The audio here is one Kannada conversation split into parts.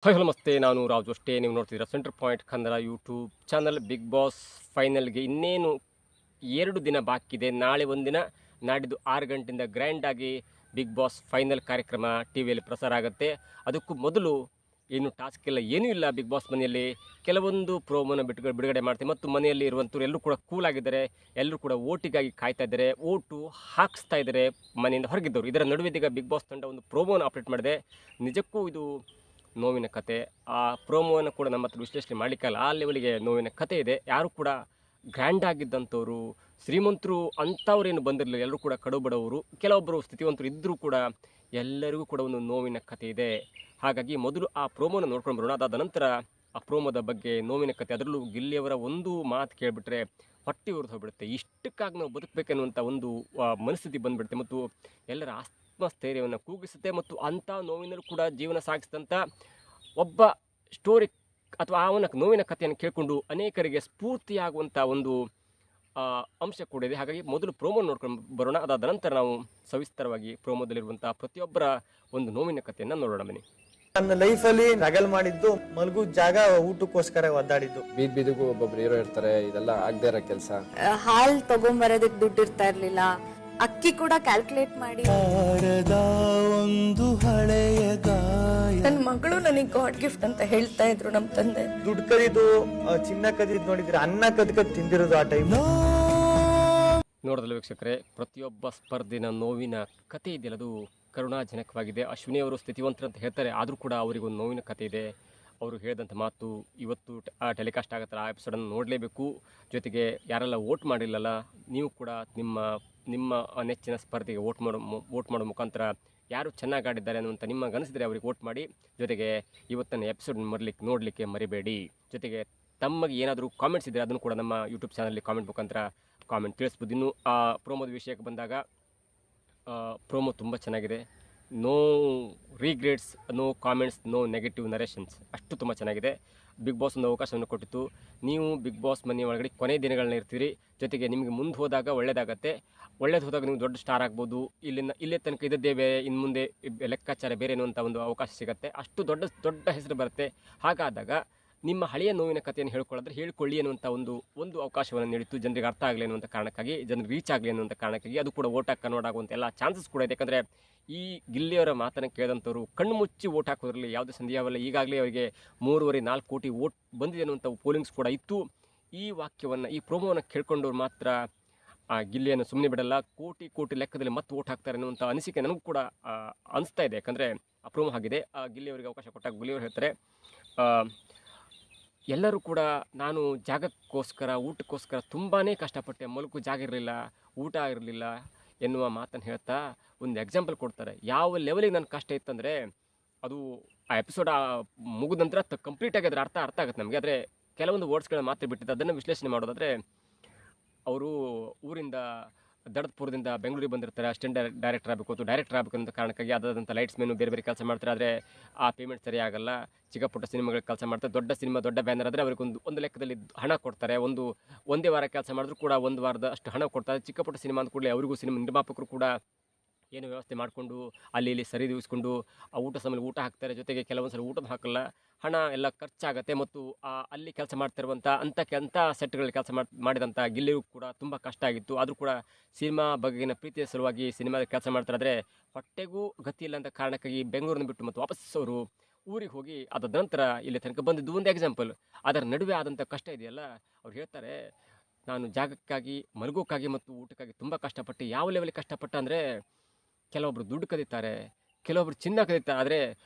ಹಾಯ್ ಹಲೋ ನಮಸ್ತೆ, ನಾನು ರಾವ್ ಜೋಷ್ಟೇ. ನೀವು ನೋಡ್ತಿದ್ದೀರಾ centre point Kannada YouTube channel. Bigg Boss ಫೈನಲ್ಗೆ ಇನ್ನೇನು 2 ದಿನ ಬಾಕಿ ಇದೆ. ನಾಳೆ ಒಂದಿನ, ನಾಡಿದ್ದು 6 ಗಂಟೆಯಿಂದ ಗ್ರ್ಯಾಂಡಾಗಿ ಬಿಗ್ ಬಾಸ್ ಫೈನಲ್ ಕಾರ್ಯಕ್ರಮ ಟಿ ವಿಯಲ್ಲಿ ಪ್ರಸಾರ ಆಗುತ್ತೆ. ಅದಕ್ಕೂ ಮೊದಲು ಏನು ಟಾಸ್ಕ್ ಇಲ್ಲ, ಏನೂ ಇಲ್ಲ ಬಿಗ್ ಬಾಸ್ ಮನೆಯಲ್ಲಿ. ಕೆಲವೊಂದು ಪ್ರೋಮೋನ ಬಿಡುಗಡೆ ಮಾಡ್ತೀವಿ ಮತ್ತು ಮನೆಯಲ್ಲಿ ಇರುವಂಥವ್ರು ಎಲ್ಲರೂ ಕೂಡ ಕೂಲ್ ಆಗಿದ್ದಾರೆ. ಎಲ್ಲರೂ ಕೂಡ ಓಟಿಗಾಗಿ ಕಾಯ್ತಾ ಇದ್ದಾರೆ, ಓಟು ಹಾಕಿಸ್ತಾ ಇದ್ದಾರೆ ಮನೆಯಿಂದ ಹೊರಗಿದ್ದವರು. ಇದರ ನಡುವೆ ಈಗ ಬಿಗ್ ಬಾಸ್ ತಂಡ ಒಂದು ಪ್ರೋಮೋನ ಅಪ್ಡೇಟ್ ಮಾಡಿದೆ. ನಿಜಕ್ಕೂ ಇದು ನೋವಿನ ಕತೆ. ಆ ಪ್ರೋಮೋವನ್ನು ಕೂಡ ನಮ್ಮ ಹತ್ರ ವಿಶ್ಲೇಷಣೆ ಮಾಡಲಿಕ್ಕಲ್ಲ, ಆ ಲೆವೆಲಿಗೆ ನೋವಿನ ಕತೆ ಇದೆ. ಯಾರು ಕೂಡ ಗ್ರ್ಯಾಂಡ್ ಆಗಿದ್ದಂಥವ್ರು, ಶ್ರೀಮಂತರು ಅಂಥವ್ರೇನು ಬಂದಿರಲಿಲ್ಲ. ಎಲ್ಲರೂ ಕೂಡ ಕಡು ಬಡವರು, ಕೆಲವೊಬ್ಬರು ಸ್ಥಿತಿವಂತರು ಇದ್ದರೂ ಕೂಡ ಎಲ್ಲರಿಗೂ ಕೂಡ ಒಂದು ನೋವಿನ ಕತೆ ಇದೆ. ಹಾಗಾಗಿ ಮೊದಲು ಆ ಪ್ರೋಮೋನ ನೋಡ್ಕೊಂಡು ಬರೋಣ. ಅದಾದ ನಂತರ ಆ ಪ್ರೋಮೋದ ಬಗ್ಗೆ ನೋವಿನ ಕತೆ, ಅದರಲ್ಲೂ ಗಿಲ್ಲಿಯವರ ಒಂದು ಮಾತು ಕೇಳಿಬಿಟ್ರೆ ಹೊಟ್ಟೆ ಉರಿದು ಹೋಗ್ಬಿಡುತ್ತೆ. ಇಷ್ಟಕ್ಕಾಗಿ ನಾವು ಬದುಕಬೇಕೆನ್ನುವಂಥ ಒಂದು ಮನಸ್ಥಿತಿ ಬಂದುಬಿಡುತ್ತೆ ಮತ್ತು ಎಲ್ಲರ ಆತ್ಮಸ್ಥೈರ್ಯವನ್ನು ಕೂಗಿಸುತ್ತೆ. ಮತ್ತು ಅಂಥ ನೋವಿನಲ್ಲೂ ಕೂಡ ಜೀವನ ಸಾಗಿಸಿದಂಥ ಒಬ್ಬ ಸ್ಟೋರಿ ಅಥವಾ ಅವನ ನೋವಿನ ಕಥೆಯನ್ನು ಕೇಳಿಕೊಂಡು ಅನೇಕರಿಗೆ ಸ್ಫೂರ್ತಿಯಾಗುವಂಥ ಒಂದು ಅಂಶ ಕೂಡ ಇದೆ. ಹಾಗಾಗಿ ಮೊದಲು ಪ್ರೋಮೋ ನೋಡ್ಕೊಂಡು ಬರೋಣ. ಅದಾದ ನಂತರ ನಾವು ಸವಿಸ್ತರವಾಗಿ ಪ್ರೋಮೋದಲ್ಲಿರುವಂಥ ಪ್ರತಿಯೊಬ್ಬರ ಒಂದು ನೋವಿನ ಕಥೆಯನ್ನು ನೋಡೋಣ ಬನ್ನಿ. ನನ್ನ ಲೈಫಲ್ಲಿ ನಗಲ್ ಮಾಡಿದ್ದು ಮಲಗು ಜಾಗ ಊಟಕ್ಕೋಸ್ಕರ ಒದ್ದಾಡಿದ್ದು. ಬೀದಿಗೂ ಒಬ್ಬೊಬ್ರು ಹೀರೋ ಇರ್ತಾರೆ, ಇದೆಲ್ಲ ಆಗದೆ ಇರೋ ಕೆಲಸ. ಹಾಲ್ ತಗೊಂಬರೋದಕ್ ದುಡ್ಡು ಇರ್ತಾ ಇರ್ಲಿಲ್ಲ, ಅಕ್ಕಿ ಕೂಡ ಕ್ಯಾಲ್ಕುಲೇಟ್ ಮಾಡಿ. ಒಂದು ಹಳೆಯ ಗಾಯ. ನನ್ನ ಮಗಳು ನನಗೆ ಗಾಡ್ ಗಿಫ್ಟ್ ಅಂತ ಹೇಳ್ತಾ ಇದ್ರು ನಮ್ ತಂದೆ. ದುಡ್ಡು ಕದಿದು ಚಿನ್ನ ಕದಿದ್ ನೋಡಿದ್ರೆ ಅನ್ನ ಕದ್ಕದ್ ತಿಂದಿರೋದು ಆ ಟೈಮ್. ನೋಡಿದ್ರೆ ವೀಕ್ಷಕರೇ, ಪ್ರತಿಯೊಬ್ಬ ಸ್ಪರ್ಧಿನ ನೋವಿನ ಕತೆ ಇದೆಯಲ್ಲ, ಅದು ಕರುಣಾಜನಕವಾಗಿದೆ. ಅಶ್ವಿನಿ ಅವರು ಸ್ಥಿತಿವಂತರು ಅಂತ ಹೇಳ್ತಾರೆ, ಆದರೂ ಕೂಡ ಅವರಿಗೊಂದು ನೋವಿನ ಕತೆ ಇದೆ. ಅವರು ಹೇಳಿದಂಥ ಮಾತು ಇವತ್ತು ಟೆಲಿಕಾಸ್ಟ್ ಆಗುತ್ತಲ್ಲ, ಆ ಎಪಿಸೋಡನ್ನು ನೋಡಲೇಬೇಕು. ಜೊತೆಗೆ ಯಾರೆಲ್ಲ ವೋಟ್ ಮಾಡಿಲ್ಲಲ್ಲ, ನೀವು ಕೂಡ ನಿಮ್ಮ ನೆಚ್ಚಿನ ಸ್ಪರ್ಧೆಗೆ ವೋಟ್ ಮಾಡೋ ಮುಖಾಂತರ ಯಾರು ಚೆನ್ನಾಗಿ ಆಡಿದ್ದಾರೆ ಅನ್ನುವಂಥ ನಿಮಗೆ ಅನಿಸಿದರೆ ಅವರಿಗೆ ವೋಟ್ ಮಾಡಿ. ಜೊತೆಗೆ ಇವತ್ತಿನ ಎಪಿಸೋಡ್ ನೋಡಲಿಕ್ಕೆ ಮರಿಬೇಡಿ. ಜೊತೆಗೆ ತಮಗೆ ಏನಾದರೂ ಕಾಮೆಂಟ್ಸ್ ಇದ್ದರೆ ಅದನ್ನು ಕೂಡ ನಮ್ಮ ಯೂಟ್ಯೂಬ್ ಚಾನಲಲ್ಲಿ ಕಾಮೆಂಟ್ ಮುಖಾಂತರ ಕಾಮೆಂಟ್ ತಿಳಿಸ್ಬೋದು. ಇನ್ನು ಆ ಪ್ರೋಮೋದ ವಿಷಯಕ್ಕೆ ಬಂದಾಗ, ಪ್ರೋಮೋ ತುಂಬ ಚೆನ್ನಾಗಿದೆ. No regrets, no comments, no negative narrations, ಅಷ್ಟು ತುಂಬ ಚೆನ್ನಾಗಿದೆ. ಬಿಗ್ ಬಾಸ್ ಒಂದು ಅವಕಾಶವನ್ನು ಕೊಟ್ಟಿತ್ತು. ನೀವು ಬಿಗ್ ಬಾಸ್ ಮನೆ ಒಳಗಡೆ ಕೊನೆ ದಿನಗಳನ್ನ ಇರ್ತೀರಿ. ಜೊತೆಗೆ ನಿಮಗೆ ಮುಂದೆ ಹೋದಾಗ ಒಳ್ಳೆಯದಾಗತ್ತೆ. ಒಳ್ಳೇದು ಹೋದಾಗ ನೀವು ದೊಡ್ಡ ಸ್ಟಾರ್ ಆಗ್ಬೋದು. ಇಲ್ಲೇ ತನಕ ಇದ್ದದ್ದೇ ಬೇರೆ, ಇನ್ನು ಮುಂದೆ ಲೆಕ್ಕಾಚಾರ ಬೇರೆ ಅನ್ನುವಂಥ ಒಂದು ಅವಕಾಶ ಸಿಗುತ್ತೆ. ಅಷ್ಟು ದೊಡ್ಡ ಹೆಸರು ಬರುತ್ತೆ. ಹಾಗಾದಾಗ ನಿಮ್ಮ ಹಳೆಯ ನೋವಿನ ಕಥೆಯನ್ನು ಹೇಳ್ಕೊಳ್ಳಿ ಅನ್ನುವಂಥ ಒಂದು ಅವಕಾಶವನ್ನು ನೀಡಿತ್ತು. ಜನರಿಗೆ ಅರ್ಥ ಆಗಲಿ ಅನ್ನುವಂಥ ಕಾರಣಕ್ಕಾಗಿ, ಜನರಿಗೆ ರೀಚ್ ಆಗಲಿ ಅನ್ನುವಂಥ ಕಾರಣಕ್ಕಾಗಿ. ಅದು ಕೂಡ ಓಟ್ ಹಾಕಿ ಕನ್ವರ್ಟ್ ಆಗುವಂಥ ಎಲ್ಲ ಚಾನ್ಸಸ್ ಕೂಡ ಇದೆ. ಯಾಕಂದರೆ ಈ ಗಿಲ್ಲಿಯವರ ಮಾತನ್ನು ಕೇಳಿದಂಥವ್ರು ಕಣ್ಣು ಮುಚ್ಚಿ ಓಟ್ ಹಾಕೋದ್ರಲ್ಲಿ ಯಾವುದೇ ಸಂದೇಹವಲ್ಲ. ಈಗಾಗಲೇ ಅವರಿಗೆ 3.5-4 ಕೋಟಿ ಓಟ್ ಬಂದಿದೆ ಅನ್ನುವಂಥ ಪೋಲಿಂಗ್ಸ್ ಕೂಡ ಇತ್ತು. ಈ ವಾಕ್ಯವನ್ನು, ಈ ಪ್ರೋಮೋವನ್ನು ಕೇಳ್ಕೊಂಡವ್ರು ಮಾತ್ರ ಆ ಗಿಲ್ಲಿಯನ್ನು ಸುಮ್ಮನೆ ಬಿಡಲ್ಲ, ಕೋಟಿ ಲೆಕ್ಕದಲ್ಲಿ ಮತ್ತೆ ಓಟ್ ಹಾಕ್ತಾರೆ ಅನ್ನುವಂಥ ಅನಿಸಿಕೆ ನನಗೂ ಕೂಡ ಅನಿಸ್ತಾ ಇದೆ. ಯಾಕಂದರೆ ಆ ಪ್ರೋಮೋ ಆಗಿದೆ. ಗಿಲ್ಲಿಯವರಿಗೆ ಅವಕಾಶ ಕೊಟ್ಟಾಗ ಗಿಲ್ಲಿಯವರು ಹೇಳ್ತಾರೆ, ಎಲ್ಲರೂ ಕೂಡ ನಾನು ಜಾಗಕ್ಕೋಸ್ಕರ, ಊಟಕ್ಕೋಸ್ಕರ ತುಂಬಾ ಕಷ್ಟಪಟ್ಟೆ, ಮಲಗು ಜಾಗ ಇರಲಿಲ್ಲ, ಊಟ ಇರಲಿಲ್ಲ ಎನ್ನುವ ಮಾತನ್ನು ಹೇಳ್ತಾ ಒಂದು ಎಕ್ಸಾಂಪಲ್ ಕೊಡ್ತಾರೆ. ಯಾವ ಲೆವೆಲಿಗೆ ನನ್ನ ಕಷ್ಟ ಇತ್ತಂದರೆ, ಅದು ಆ ಎಪಿಸೋಡ್ ಮುಗಿದ ನಂತರ ಕಂಪ್ಲೀಟಾಗಿ ಅದರ ಅರ್ಥ ಆಗುತ್ತೆ ನಮಗೆ. ಆದರೆ ಕೆಲವೊಂದು ವರ್ಡ್ಸ್ಗಳನ್ನ ಮಾತ್ರ ಬಿಟ್ಟಿದ್ದು. ಅದನ್ನು ವಿಶ್ಲೇಷಣೆ ಮಾಡೋದಾದರೆ, ಅವರು ಊರಿಂದ ದಡದ್ಪುರದಿಂದ ಬೆಂಗಳೂರಿಗೆ ಬಂದಿರ್ತಾರೆ. ಅಸಿಸ್ಟೆಂಟ್ ಡೈರೆಕ್ಟರ್ ಆಗಬೇಕು ಅಥವಾ ಡೈರೆಕ್ಟರ್ ಆಗಬೇಕು ಅನ್ನೋ ಕಾರಣಕ್ಕಾಗಿ ಅದಾದಂಥ ಲೈಟ್ಸ್ ಮೆನು ಬೇರೆ ಕೆಲಸ ಮಾಡ್ತಾರೆ. ಆದರೆ ಆ ಪೇಮೆಂಟ್ ಸರಿಯಾಗಲ್ಲ. ಚಿಕ್ಕ ಪುಟ್ಟ ಸಿನಿಮಾಗಳಿಗೆ ಕೆಲಸ ಮಾಡ್ತಾರೆ. ದೊಡ್ಡ ಸಿನಿಮಾ, ದೊಡ್ಡ ಬ್ಯಾನರ್ ಆದರೆ ಅವ್ರಿಗೆ ಒಂದು ಲೆಕ್ಕದಲ್ಲಿ ಹಣ ಕೊಡ್ತಾರೆ. ಒಂದೇ ವಾರ ಕೆಲಸ ಮಾಡಿದ್ರು ಕೂಡ 1 ವಾರದ ಅಷ್ಟು ಹಣ ಕೊಡ್ತಾರೆ. ಚಿಕ್ಕ ಪುಟ್ಟ ಸಿನಿಮಾ ಅಂದ ಕೂಡಲೇ ಅವರಿಗೂ ಸಿನಿಮಾ ನಿರ್ಮಾಪಕರು ಕೂಡ ಏನು ವ್ಯವಸ್ಥೆ ಮಾಡಿಕೊಂಡು ಅಲ್ಲಿ ಸರಿದೂಗಿಸ್ಕೊಂಡು ಆ ಊಟ ಸಮಯ ಊಟ ಹಾಕ್ತಾರೆ. ಜೊತೆಗೆ ಕೆಲವೊಂದು ಸಲ ಊಟದ ಹಾಕಲ್ಲ, ಹಣ ಎಲ್ಲ ಖರ್ಚಾಗುತ್ತೆ. ಮತ್ತು ಅಲ್ಲಿ ಕೆಲಸ ಮಾಡ್ತಿರುವಂಥ ಅಂಥ ಸೆಟ್ಗಳಲ್ಲಿ ಕೆಲಸ ಮಾಡಿದಂಥ ಗಿಲ್ಲಿಗೂ ಕೂಡ ತುಂಬ ಕಷ್ಟ ಆಗಿತ್ತು. ಆದರೂ ಕೂಡ ಸಿನಿಮಾ ಬಗೆಗಿನ ಪ್ರೀತಿಯ ಸಲುವಾಗಿ ಸಿನಿಮಾದ ಕೆಲಸ ಮಾಡ್ತಾರೆ. ಆದರೆ ಹೊಟ್ಟೆಗೂ ಗತಿ ಇಲ್ಲ ಅಂತ ಕಾರಣಕ್ಕಾಗಿ ಬೆಂಗಳೂರನ್ನ ಬಿಟ್ಟು ಮತ್ತು ವಾಪಸ್ ಅವರು ಊರಿಗೆ ಹೋಗಿ ಅದಾದ ನಂತರ ಇಲ್ಲಿ ತನಕ ಬಂದಿದ್ದು ಒಂದು ಎಕ್ಸಾಂಪಲ್. ಅದರ ನಡುವೆ ಆದಂಥ ಕಷ್ಟ ಇದೆಯಲ್ಲ, ಅವ್ರು ಹೇಳ್ತಾರೆ, ನಾನು ಜಾಗಕ್ಕಾಗಿ, ಮಲಗೋಕ್ಕಾಗಿ ಮತ್ತು ಊಟಕ್ಕಾಗಿ ತುಂಬ ಕಷ್ಟಪಟ್ಟು. ಯಾವ ಲೆವೆಲಿಗೆ ಕಷ್ಟಪಟ್ಟ ಅಂದರೆ, ಕೆಲವೊಬ್ರು ದುಡ್ಡು ಕದೀತಾರೆ, ಕೆಲವೊಬ್ರು ಚಿನ್ನ ಕದೀತಾರೆ. ಆದರೆ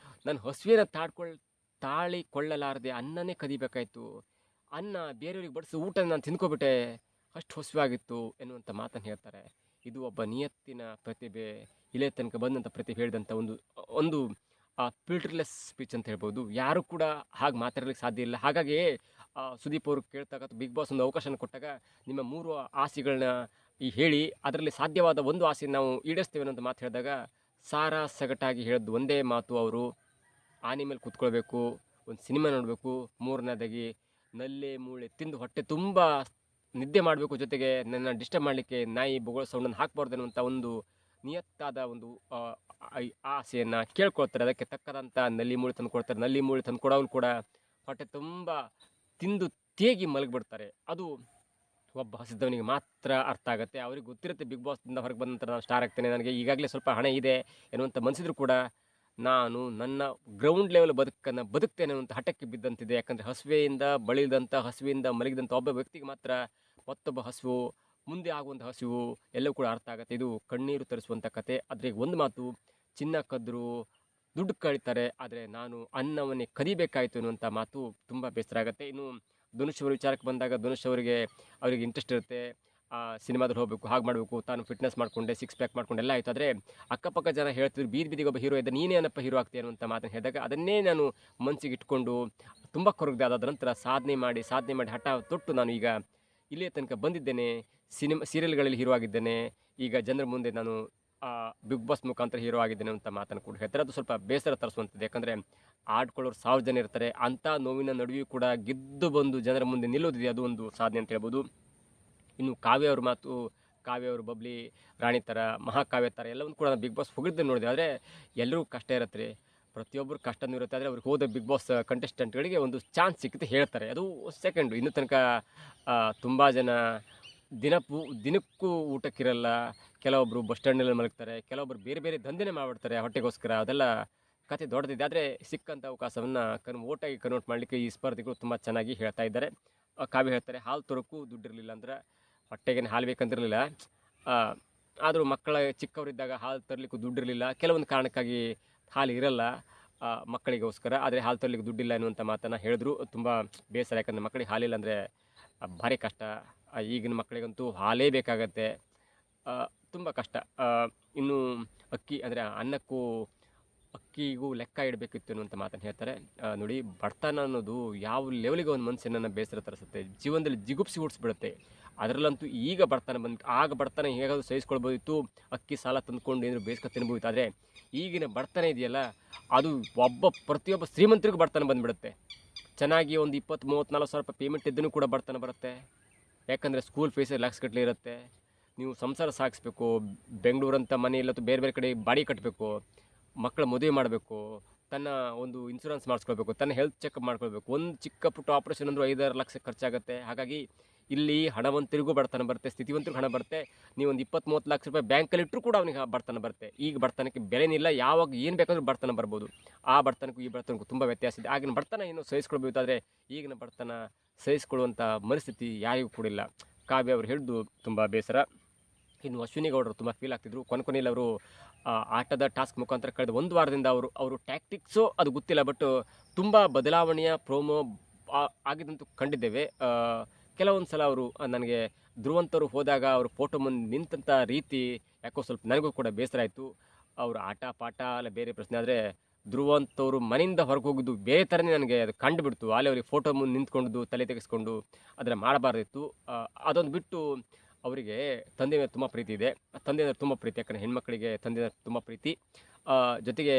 ನಾನು ಹಸುವಿನ ತಾಳಿಕೊಳ್ಳಲಾರದೆ ಅನ್ನನೇ ಕದಿಬೇಕಾಯ್ತು. ಅನ್ನ ಬೇರೆಯವ್ರಿಗೆ ಬಡಿಸಿ ಊಟ ನಾನು ತಿಂದ್ಕೊಬಿಟ್ಟೆ, ಅಷ್ಟು ಹಸುವಾಗಿತ್ತು ಎನ್ನುವಂಥ ಮಾತನ್ನು ಹೇಳ್ತಾರೆ. ಇದು ಒಬ್ಬ ನಿಯತ್ತಿನ ಪ್ರತಿಭೆ, ಇಲ್ಲೇ ತನಕ ಬಂದಂಥ ಪ್ರತಿಭೆ ಹೇಳಿದಂಥ ಒಂದು ಫಿಲ್ಟರ್ಲೆಸ್ ಸ್ಪೀಚ್ ಅಂತ ಹೇಳ್ಬೋದು. ಯಾರು ಕೂಡ ಹಾಗೆ ಮಾತಾಡಲಿಕ್ಕೆ ಸಾಧ್ಯ ಇಲ್ಲ. ಹಾಗಾಗಿ ಸುದೀಪ್ ಅವರು ಕೇಳ್ತಾಗ ಬಿಗ್ ಬಾಸ್ ಒಂದು ಅವಕಾಶನ ಕೊಟ್ಟಾಗ, ನಿಮ್ಮ 3 ಆಸೆಗಳನ್ನ ಹೇಳಿ ಅದರಲ್ಲಿ ಸಾಧ್ಯವಾದ ಒಂದು ಆಸೆ ನಾವು ಈಡೇರಿಸ್ತೇವೆ ಅನ್ನೋಂಥ ಮಾತು ಹೇಳಿದಾಗ, ಸಾರಾ ಸಗಟಾಗಿ ಹೇಳಿದ್ದು ಒಂದೇ ಮಾತು. ಅವರು ಆನೆ ಮೇಲೆ ಕೂತ್ಕೊಳ್ಬೇಕು, ಒಂದು ಸಿನಿಮಾ ನೋಡಬೇಕು, 3ನೇದಾಗಿ ನಲ್ಲೆ ಮೂಳೆ ತಿಂದು ಹೊಟ್ಟೆ ತುಂಬ ನಿದ್ದೆ ಮಾಡಬೇಕು, ಜೊತೆಗೆ ನನ್ನ ಡಿಸ್ಟರ್ಬ್ ಮಾಡಲಿಕ್ಕೆ ನಾಯಿ ಬೊಗಳ ಸೌಂಡನ್ನು ಹಾಕಬಾರ್ದು ಅನ್ನುವಂಥ ಒಂದು ನಿಯತ್ತಾದ ಒಂದು ಆಸೆಯನ್ನು ಕೇಳ್ಕೊಳ್ತಾರೆ. ಅದಕ್ಕೆ ತಕ್ಕದಂಥ ನಲ್ಲಿ ಮೂಳಿ ತಂದು ಕೊಡ್ತಾರೆ. ನಲ್ಲಿ ಮೂಳಿ ತಂದು ಕೊಡೋರು ಕೂಡ ಹೊಟ್ಟೆ ತುಂಬ ತಿಂದು ತೇಗಿ ಮಲಗಿಬಿಡ್ತಾರೆ. ಅದು ಒಬ್ಬ ಹಸಿದವನಿಗೆ ಮಾತ್ರ ಅರ್ಥ ಆಗುತ್ತೆ. ಅವ್ರಿಗೆ ಗೊತ್ತಿರುತ್ತೆ ಬಿಗ್ ಬಾಸ್ದಿಂದ ಹೊರಗೆ ಬಂದ ನಂತರ ನಾನು ಸ್ಟಾರ್ ಆಗ್ತೇನೆ, ನನಗೆ ಈಗಾಗಲೇ ಸ್ವಲ್ಪ ಹಣ ಇದೆ ಎನ್ನುವಂಥ ಮನಸ್ಸಿದ್ರು ಕೂಡ ನಾನು ನನ್ನ ಗ್ರೌಂಡ್ ಲೆವೆಲ್ ಬದುಕ್ತೇನೆ ಅನ್ನುವಂಥ ಹಠಕ್ಕೆ ಬಿದ್ದಂತಿದೆ. ಯಾಕಂದರೆ ಹಸುವೆಯಿಂದ ಮಲಗಿದಂಥ ಒಬ್ಬ ವ್ಯಕ್ತಿಗೆ ಮಾತ್ರ ಮತ್ತೊಬ್ಬ ಹಸುವು, ಮುಂದೆ ಆಗುವಂಥ ಹಸಿವು ಎಲ್ಲವೂ ಕೂಡ ಅರ್ಥ ಆಗುತ್ತೆ. ಇದು ಕಣ್ಣೀರು ತರಿಸುವಂಥ ಕತೆ. ಆದರೆ ಒಂದು ಮಾತು, ಚಿನ್ನ ಕದ್ದರು, ದುಡ್ಡು ಕಳೀತಾರೆ, ಆದರೆ ನಾನು ಅನ್ನವನ್ನೇ ಕದಿಬೇಕಾಯಿತು ಅನ್ನುವಂಥ ಮಾತು ತುಂಬ ಬೇಸರ ಆಗುತ್ತೆ. ಇನ್ನು ಧನುಷ್ ಅವರ ವಿಚಾರಕ್ಕೆ ಬಂದಾಗ ಧನುಷ್ ಅವರಿಗೆ ಇಂಟ್ರೆಸ್ಟ್ ಇರುತ್ತೆ, ಸಿನಿಮಾದಲ್ಲಿ ಹೋಗಬೇಕು, ಹಾಗೆ ಮಾಡಬೇಕು, ತಾನು ಫಿಟ್ನೆಸ್ ಮಾಡಿಕೊಂಡೆ, 6 ಪ್ಯಾಕ್ ಮಾಡ್ಕೊಂಡು ಎಲ್ಲ ಆಯಿತು. ಆದರೆ ಅಕ್ಕಪಕ್ಕ ಜನ ಹೇಳ್ತಿದ್ರು ಬೀದಿಗೆ ಒಬ್ಬ ಹೀರೋ ಇದ್ದ, ನೀನೇನಪ್ಪ ಹೀರೋ ಆಗ್ತೀಯ ಅನ್ನುವಂಥ ಮಾತನ್ನು ಹೇಳಿದಾಗ ಅದನ್ನೇ ನಾನು ಮನಸ್ಸಿಗೆ ಇಟ್ಕೊಂಡು ತುಂಬ ಕೊರಗದೆ. ಅದಾದ ನಂತರ ಸಾಧನೆ ಮಾಡಿ ಹಠ ತೊಟ್ಟು ನಾನು ಈಗ ಇಲ್ಲಿಯ ತನಕ ಬಂದಿದ್ದೇನೆ. ಸೀರಿಯಲ್ಗಳಲ್ಲಿ ಹೀರೋ ಆಗಿದ್ದೇನೆ. ಈಗ ಜನರ ಮುಂದೆ ನಾನು ಬಿಗ್ ಬಾಸ್ ಮುಖಾಂತರ ಹೀರೋ ಆಗಿದ್ದೇನೆ ಅಂತ ಮಾತನ್ನು ಕೂಡ ಹೇಳ್ತಾರೆ. ಅದು ಸ್ವಲ್ಪ ಬೇಸರ ತರಿಸುವಂಥದ್ದು. ಯಾಕಂದರೆ ಆಡ್ಕೊಳ್ಳೋರು 1000 ಜನ ಇರ್ತಾರೆ. ಅಂಥ ನೋವಿನ ನಡುವೆಯೂ ಕೂಡ ಗೆದ್ದು ಬಂದು ಜನರ ಮುಂದೆ ನಿಲ್ಲೋದಿದೆ, ಅದು ಒಂದು ಸಾಧನೆ ಅಂತ ಹೇಳ್ಬೋದು. ಇನ್ನು ಕಾವ್ಯ ಅವ್ರ ಮಾತು, ಕಾವ್ಯ ಅವರು ಬಬ್ಲಿ ರಾಣಿ ಥರ, ಮಹಾಕಾವ್ಯ ಥರ ಎಲ್ಲವನ್ನು ಕೂಡ ಬಿಗ್ ಬಾಸ್ ಹೊಗಳಿದ್ದೆ ನೋಡಿದೆ. ಆದರೆ ಎಲ್ಲರಿಗೂ ಕಷ್ಟ ಇರುತ್ತೆ, ಪ್ರತಿಯೊಬ್ಬರು ಕಷ್ಟನೂ ಇರುತ್ತೆ. ಆದರೆ ಅವ್ರಿಗೆ ಹೋದ ಬಿಗ್ ಬಾಸ್ ಕಂಟೆಸ್ಟೆಂಟ್ಗಳಿಗೆ ಒಂದು ಚಾನ್ಸ್ ಸಿಕ್ಕಿతే ಹೇಳ್ತಾರೆ, ಅದು ಸೆಕೆಂಡು. ಇನ್ನೂ ತನಕ ತುಂಬ ಜನ ದಿನಕ್ಕೂ ಊಟಕ್ಕಿರಲ್ಲ. ಕೆಲವೊಬ್ಬರು ಬಸ್ ಸ್ಟ್ಯಾಂಡಲ್ಲಿ ಮಲಗ್ತಾರೆ, ಕೆಲವೊಬ್ಬರು ಬೇರೆ ಬೇರೆ ದಂಧೆನೇ ಮಾಡಿಬಿಡ್ತಾರೆ ಹೊಟ್ಟೆಗೋಸ್ಕರ. ಅದೆಲ್ಲ ಕತೆ ದೊಡ್ಡದಿದೆ. ಆದರೆ ಸಿಕ್ಕಂಥ ಅವಕಾಶವನ್ನು ಓಟಾಗಿ ಕನ್ವರ್ಟ್ ಮಾಡಲಿಕ್ಕೆ ಈ ಸ್ಪರ್ಧಿಗಳು ತುಂಬ ಚೆನ್ನಾಗಿ ಹೇಳ್ತಾ ಇದ್ದಾರೆ. ಕಾವ್ಯ ಹೇಳ್ತಾರೆ, ಹಾಲು ತರೋಕ್ಕೂ ದುಡ್ಡಿರಲಿಲ್ಲ, ಅಂದ್ರೆ ಹೊಟ್ಟೆಗೇನು ಹಾಲು ಬೇಕಂತಿರಲಿಲ್ಲ, ಆದರೂ ಮಕ್ಕಳ ಚಿಕ್ಕವರಿದ್ದಾಗ ಹಾಲು ತರಲಿಕ್ಕೂ ದುಡ್ಡಿರಲಿಲ್ಲ. ಕೆಲವೊಂದು ಕಾರಣಕ್ಕಾಗಿ ಹಾಲು ಇರಲ್ಲ ಮಕ್ಕಳಿಗೋಸ್ಕರ, ಆದರೆ ಹಾಲು ತರಲಿಕ್ಕೆ ದುಡ್ಡಿಲ್ಲ ಎನ್ನುವಂಥ ಮಾತನ್ನು ಹೇಳಿದ್ರು. ತುಂಬ ಬೇಸರ. ಯಾಕಂದರೆ ಮಕ್ಕಳಿಗೆ ಹಾಲಿಲ್ಲ ಅಂದರೆ ಭಾರಿ ಕಷ್ಟ. ಈಗಿನ ಮಕ್ಕಳಿಗಂತೂ ಹಾಲೇ ಬೇಕಾಗತ್ತೆ, ತುಂಬ ಕಷ್ಟ. ಇನ್ನು ಅಕ್ಕಿ ಅಂದರೆ ಅಕ್ಕಿಗೂ ಲೆಕ್ಕ ಇಡಬೇಕಿತ್ತು ಅನ್ನುವಂಥ ಮಾತನ್ನು ಹೇಳ್ತಾರೆ. ನೋಡಿ, ಬಡತನ ಅನ್ನೋದು ಯಾವ ಲೆವೆಲಿಗೆ ಒಂದು ಮನುಷ್ಯನನ್ನು ಬೇಸರ ತರಿಸುತ್ತೆ, ಜೀವನದಲ್ಲಿ ಜಿಗುಪ್ಸಿ ಹುಡ್ಸ್ಬಿಡುತ್ತೆ. ಅದರಲ್ಲಂತೂ ಈಗ ಬಡತನ ಆಗ ಬಡತನ ಹೇಗಾದರೂ ಸಹಿಸ್ಕೊಳ್ಬೋದಿತ್ತು, ಅಕ್ಕಿ ಸಾಲ ತಂದುಕೊಂಡು ಏನಾದರೂ ಬೇಯಿಸ್ಕೊ ತಿನ್ಬೋದಿತ್ತು. ಆದರೆ ಈಗಿನ ಬಡತನ ಇದೆಯಲ್ಲ, ಅದು ಪ್ರತಿಯೊಬ್ಬ ಶ್ರೀಮಂತರಿಗೂ ಬಡತನ ಬಂದುಬಿಡುತ್ತೆ. ಚೆನ್ನಾಗಿ ಒಂದು 20-30-40 ಸಾವಿರ ರೂಪಾಯಿ ಪೇಮೆಂಟ್ ಇದ್ದೂ ಕೂಡ ಬಡತನ ಬರುತ್ತೆ. ಯಾಕಂದರೆ ಸ್ಕೂಲ್ ಫೀಸೇ ಲಕ್ಷಗಟ್ಟಲೆ ಇರುತ್ತೆ. ನೀವು ಸಂಸಾರ ಸಾಗಿಸ್ಬೇಕು, ಬೆಂಗಳೂರಂಥ ಮನೆ ಇಲ್ಲ ಬೇರೆ ಬೇರೆ ಕಡೆ ಬಾಡಿ ಕಟ್ಟಬೇಕು, ಮಕ್ಕಳ ಮದುವೆ ಮಾಡಬೇಕು, ತನ್ನ ಒಂದು ಇನ್ಶೂರೆನ್ಸ್ ಮಾಡಿಸ್ಕೊಳ್ಬೇಕು, ತನ್ನ ಹೆಲ್ತ್ ಚೆಕಪ್ ಮಾಡ್ಕೊಳ್ಬೇಕು. ಒಂದು ಚಿಕ್ಕ ಪುಟ್ಟ ಆಪ್ರೇಷನ್ ಅಂದರೂ 5-6 ಲಕ್ಷ ಖರ್ಚಾಗುತ್ತೆ. ಹಾಗಾಗಿ ಇಲ್ಲಿ ಹಣವಂತರಿಗೂ ಬಡತನ ಬರುತ್ತೆ, ಸ್ಥಿತಿವಂತರಿಗೂ ಹಣ ಬರುತ್ತೆ. ನೀವು ಒಂದು 20-30 ಲಕ್ಷ ರೂಪಾಯಿ ಬ್ಯಾಂಕಲ್ಲಿ ಇಟ್ಟರೂ ಕೂಡ ಅವನಿಗೆ ಬಡತನ ಬರುತ್ತೆ. ಈಗ ಬಡತನಕ್ಕೆ ಬೆಲೆನಿಲ್ಲ, ಯಾವಾಗ ಏನು ಬೇಕಾದರೂ ಬಡತನ ಬರ್ಬೋದು. ಆ ಬಡತನಕ್ಕೂ ಈ ಬಡತನಕ್ಕೂ ತುಂಬ ವ್ಯತ್ಯಾಸ ಇದೆ. ಆಗಿನ ಬಡತನ ಏನು ಸಹಿಸ್ಕೊಳ್ಬೇಕಾದ್ರೆ ಈಗಿನ ಬಡತನ ಸಹಿಸ್ಕೊಳ್ಳುವಂಥ ಮನಸ್ಥಿತಿ ಯಾರಿಗೂ ಕೂಡ ಇಲ್ಲ. ಕಾವ್ಯ ಅವರು ಹೇಳಿದ್ದು ತುಂಬ ಬೇಸರ. ಇನ್ನು ಅಶ್ವಿನಿ ಗೌಡರು ತುಂಬ ಫೀಲ್ ಆಗ್ತಿದ್ರು. ಕೊನೆಯಲ್ಲಿ ಅವರು ಆಟದ ಟಾಸ್ಕ್ ಮುಖಾಂತರ ಕಳೆದ 1 ವಾರದಿಂದ ಅವರು ಟ್ಯಾಕ್ಟಿಕ್ಸು ಅದು ಗೊತ್ತಿಲ್ಲ, ಬಟ್ ತುಂಬ ಬದಲಾವಣೆಯ ಪ್ರೋಮೋ ಆಗಿದ್ದಂತೂ ಕಂಡಿದ್ದೇವೆ. ಕೆಲವೊಂದು ಸಲ ಅವರು ನನಗೆ ಧ್ರುವಂತರು ಹೋದಾಗ ಅವರು ಫೋಟೋ ಮುಂದೆ ನಿಂತಂಥ ರೀತಿ ಯಾಕೋ ಸ್ವಲ್ಪ ನನಗೂ ಕೂಡ ಬೇಸರ ಆಯಿತು. ಅವರು ಆಟ ಪಾಠ ಎಲ್ಲ ಬೇರೆ ಪ್ರಶ್ನೆ, ಆದರೆ ಧ್ರುವಂತವರು ಮನೆಯಿಂದ ಹೊರಗೆ ಹೋಗಿದ್ದು ಬೇರೆ ಥರನೇ ನನಗೆ ಅದು ಕಂಡುಬಿಡ್ತು. ಅಲ್ಲಿ ಅವರಿಗೆ ಫೋಟೋ ಮುಂದೆ ನಿಂತ್ಕೊಂಡು ತಲೆ ತೆಗೆಸ್ಕೊಂಡು ಅದನ್ನು ಮಾಡಬಾರ್ದಿತ್ತು. ಅದೊಂದು ಬಿಟ್ಟು ಅವರಿಗೆ ತಂದೆ ಮೇಲೆ ತುಂಬ ಪ್ರೀತಿ ಇದೆ. ತಂದೆ ಅಂದರೆ ತುಂಬ ಪ್ರೀತಿ, ಯಾಕಂದರೆ ಹೆಣ್ಮಕ್ಳಿಗೆ ತಂದೆ ತುಂಬ ಪ್ರೀತಿ. ಜೊತೆಗೆ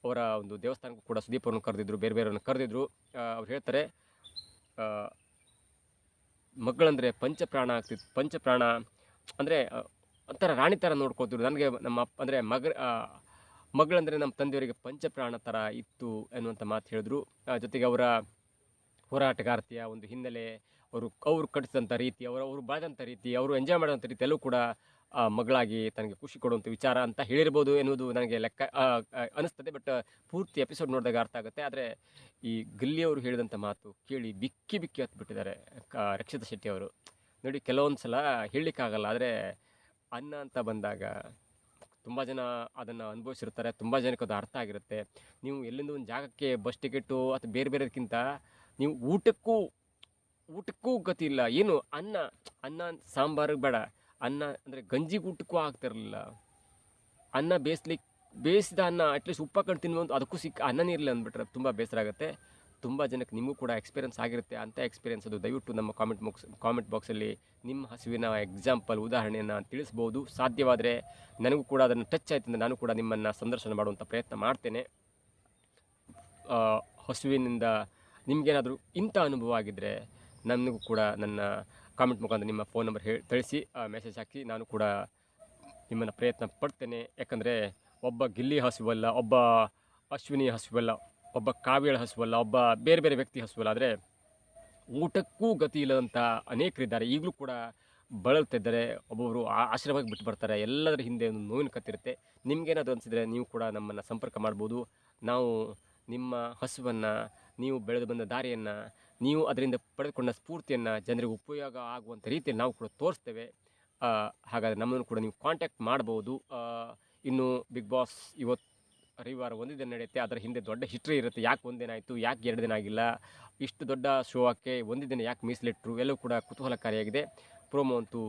ಅವರ ಒಂದು ದೇವಸ್ಥಾನಕ್ಕೂ ಕೂಡ ಸುದೀಪ್ ಅವ್ರನ್ನ ಕರೆದಿದ್ರು, ಬೇರೆ ಬೇರೆಯವ್ರನ್ನ ಕರೆದಿದ್ರು. ಅವ್ರು ಹೇಳ್ತಾರೆ, ಮಗಳಂದರೆ ಪಂಚಪ್ರಾಣ ಆಗ್ತಿತ್ತು. ಪಂಚಪ್ರಾಣ ಅಂದರೆ ಒಂಥರ ರಾಣಿ ಥರ ನೋಡ್ಕೊತಿದ್ರು. ನನಗೆ ನಮ್ಮ ಅಂದರೆ ಮಗಳಂದರೆ ನಮ್ಮ ತಂದೆಯವರಿಗೆ ಪಂಚಪ್ರಾಣ ಥರ ಇತ್ತು ಎನ್ನುವಂಥ ಮಾತು ಹೇಳಿದ್ರು. ಜೊತೆಗೆ ಅವರ ಹೋರಾಟಗಾರ್ತಿಯ ಒಂದು ಹಿನ್ನೆಲೆ, ಅವರು ಕಟ್ಟಿಸಿದಂಥ ರೀತಿ, ಅವರು ಬಾಳಿದಂಥ ರೀತಿ, ಅವರು ಎಂಜಾಯ್ ಮಾಡೋಂಥ ರೀತಿ ಎಲ್ಲವೂ ಕೂಡ ಮಗಳಾಗಿ ತನಗೆ ಖುಷಿ ಕೊಡುವಂಥ ವಿಚಾರ ಅಂತ ಹೇಳಿರ್ಬೋದು ಎನ್ನುವುದು ನನಗೆ ಲೆಕ್ಕ ಅನಿಸ್ತದೆ. ಬಟ್ ಪೂರ್ತಿ ಎಪಿಸೋಡ್ ನೋಡಿದಾಗ ಅರ್ಥ ಆಗುತ್ತೆ. ಆದರೆ ಈ ಗಿಲ್ಲಿಯವರು ಹೇಳಿದಂಥ ಮಾತು ಕೇಳಿ ಬಿಕ್ಕಿ ಹತ್ಬಿಟ್ಟಿದ್ದಾರೆ ರಕ್ಷಿತಾ ಶೆಟ್ಟಿ ಅವರು. ನೋಡಿ, ಕೆಲವೊಂದು ಸಲ ಹೇಳಲಿಕ್ಕಾಗಲ್ಲ, ಆದರೆ ಅನ್ನ ಅಂತ ಬಂದಾಗ ತುಂಬ ಜನ ಅದನ್ನು ಅನುಭವಿಸಿರ್ತಾರೆ, ತುಂಬ ಜನಕ್ಕೆ ಅದು ಅರ್ಥ ಆಗಿರುತ್ತೆ. ನೀವು ಎಲ್ಲಿಂದ ಒಂದು ಜಾಗಕ್ಕೆ ಬಸ್ ಟಿಕೆಟು ಅಥವಾ ಬೇರೆ ಬೇರೆದಕ್ಕಿಂತ ನೀವು ಊಟಕ್ಕೂ ಗತಿ ಇಲ್ಲ. ಏನು ಅನ್ನ ಸಾಂಬಾರಿಗೆ ಬೇಡ, ಅನ್ನ ಅಂದರೆ ಗಂಜಿಗೆ ಊಟಕ್ಕೂ ಆಗ್ತಿರಲಿಲ್ಲ. ಅನ್ನ ಬೇಯಿಸಿದ ಅನ್ನ ಅಟ್ಲೀಸ್ಟ್ ಉಪ್ಪಾಕೊಂಡು ತಿನ್ನುವಂಥ ಅದಕ್ಕೂ ಅನ್ನನೇ ಇರಲಿಲ್ಲ ಅಂದ್ಬಿಟ್ರೆ ತುಂಬ ಬೇಸರ ಆಗುತ್ತೆ. ತುಂಬ ಜನಕ್ಕೆ ನಿಮಗೂ ಕೂಡ ಎಕ್ಸ್ಪೀರಿಯನ್ಸ್ ಆಗಿರುತ್ತೆ. ಅಂಥ ಎಕ್ಸ್ಪೀರಿಯನ್ಸ್ ಅದು ದಯವಿಟ್ಟು ನಮ್ಮ ಕಾಮೆಂಟ್ ಬಾಕ್ಸಲ್ಲಿ ನಿಮ್ಮ ಹಸುವಿನ ಎಕ್ಸಾಂಪಲ್ ಉದಾಹರಣೆಯನ್ನು ತಿಳಿಸ್ಬೋದು. ಸಾಧ್ಯವಾದರೆ ನನಗೂ ಕೂಡ ಅದನ್ನು ಟಚ್ ಆಯ್ತು ಅಂದರೆ ನಾನು ಕೂಡ ನಿಮ್ಮನ್ನು ಸಂದರ್ಶನ ಮಾಡುವಂಥ ಪ್ರಯತ್ನ ಮಾಡ್ತೇನೆ. ಹಸುವಿನಿಂದ ನಿಮಗೇನಾದರೂ ಇಂಥ ಅನುಭವ ಆಗಿದ್ದರೆ ನನಗೂ ಕೂಡ ನನ್ನ ಕಾಮೆಂಟ್ ಮುಖಾಂತರ ನಿಮ್ಮ ಫೋನ್ ನಂಬರ್ ತಿಳಿಸಿ ಮೆಸೇಜ್ ಹಾಕಿ ನಾನು ಕೂಡ ನಿಮ್ಮನ್ನು ಪ್ರಯತ್ನ ಪಡ್ತೇನೆ. ಯಾಕಂದರೆ ಒಬ್ಬ ಗಿಲ್ಲಿ ಹಸುವಲ್ಲ, ಒಬ್ಬ ಅಶ್ವಿನಿ ಹಸುವಲ್ಲ, ಒಬ್ಬ ಕಾವ್ಯಳ ಹಸುವಲ್ಲ, ಒಬ್ಬ ಬೇರೆ ಬೇರೆ ವ್ಯಕ್ತಿ ಹಸುವಲ್ಲ. ಆದರೆ ಊಟಕ್ಕೂ ಗತಿ ಇಲ್ಲದಂಥ ಅನೇಕರಿದ್ದಾರೆ. ಈಗಲೂ ಕೂಡ ಬಳಲ್ತಿದ್ದಾರೆ. ಒಬ್ಬೊಬ್ಬರು ಆಶ್ರಮಕ್ಕೆ ಬಿಟ್ಟು ಬರ್ತಾರೆ. ಎಲ್ಲದರ ಹಿಂದೆ ಒಂದು ನೋವಿನ ಕತ್ತಿರುತ್ತೆ. ನಿಮಗೇನಾದರೂ ಅನಿಸಿದರೆ ನೀವು ಕೂಡ ನಮ್ಮನ್ನು ಸಂಪರ್ಕ ಮಾಡ್ಬೋದು. ನಾವು ನಿಮ್ಮ ಹಸುವನ್ನು, ನೀವು ಬೆಳೆದು ಬಂದ ದಾರಿಯನ್ನು, ನೀವು ಅದರಿಂದ ಪಡೆದುಕೊಂಡ ಸ್ಫೂರ್ತಿಯನ್ನು ಜನರಿಗೆ ಉಪಯೋಗ ಆಗುವಂಥ ರೀತಿಯಲ್ಲಿ ನಾವು ಕೂಡ ತೋರಿಸ್ತೇವೆ. ಹಾಗಾದರೆ ನಮ್ಮನ್ನು ಕೂಡ ನೀವು ಕಾಂಟ್ಯಾಕ್ಟ್ ಮಾಡ್ಬೋದು. ಇನ್ನು ಬಿಗ್ ಬಾಸ್ ಇವತ್ತು ರವಿವಾರ ಒಂದು ದಿನ ನಡೆಯುತ್ತೆ. ಅದರ ಹಿಂದೆ ದೊಡ್ಡ ಹಿಸ್ಟ್ರಿ ಇರುತ್ತೆ. ಯಾಕೆ ಒಂದು ದಿನ ಆಯಿತು, ಯಾಕೆ 2 ದಿನ ಆಗಿಲ್ಲ, ಇಷ್ಟು ದೊಡ್ಡ ಶೋಕ್ಕೆ ಒಂದು ದಿನ ಯಾಕೆ ಮೀಸಲಿಟ್ಟರು, ಎಲ್ಲವೂ ಕೂಡ ಕುತೂಹಲಕಾರಿಯಾಗಿದೆ. ಪ್ರೋಮೋ ಅಂತೂ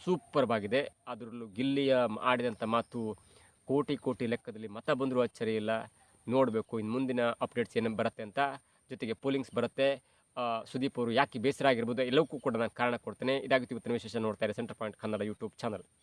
ಸೂಪರ್ವಾಗಿದೆ. ಅದರಲ್ಲೂ ಗಿಲ್ಲಿಯ ಆಡಿದಂಥ ಮಾತು ಕೋಟಿ ಲೆಕ್ಕದಲ್ಲಿ ಮತ ಬಂದರೂ ಅಚ್ಚರಿ ಇಲ್ಲ. ನೋಡಬೇಕು ಇನ್ನು ಮುಂದಿನ ಅಪ್ಡೇಟ್ಸ್ ಏನು ಬರುತ್ತೆ ಅಂತ. ಜೊತೆಗೆ ಪೋಲಿಂಗ್ಸ್ ಬರುತ್ತೆ. ಸುದೀಪ್ ಅವರು ಯಾಕೆ ಬೇಸರ ಆಗಿರ್ಬೋದು ಎಲ್ಲವಕ್ಕೂ ಕೂಡ ನಾನು ಕಾರಣ ಕೊಡ್ತೇನೆ. ಇದಾಗಿತ್ತು ಇವತ್ತಿನ ವಿಶೇಷ. ನೋಡ್ತಾ ಇರಿ centre point Kannada YouTube channel.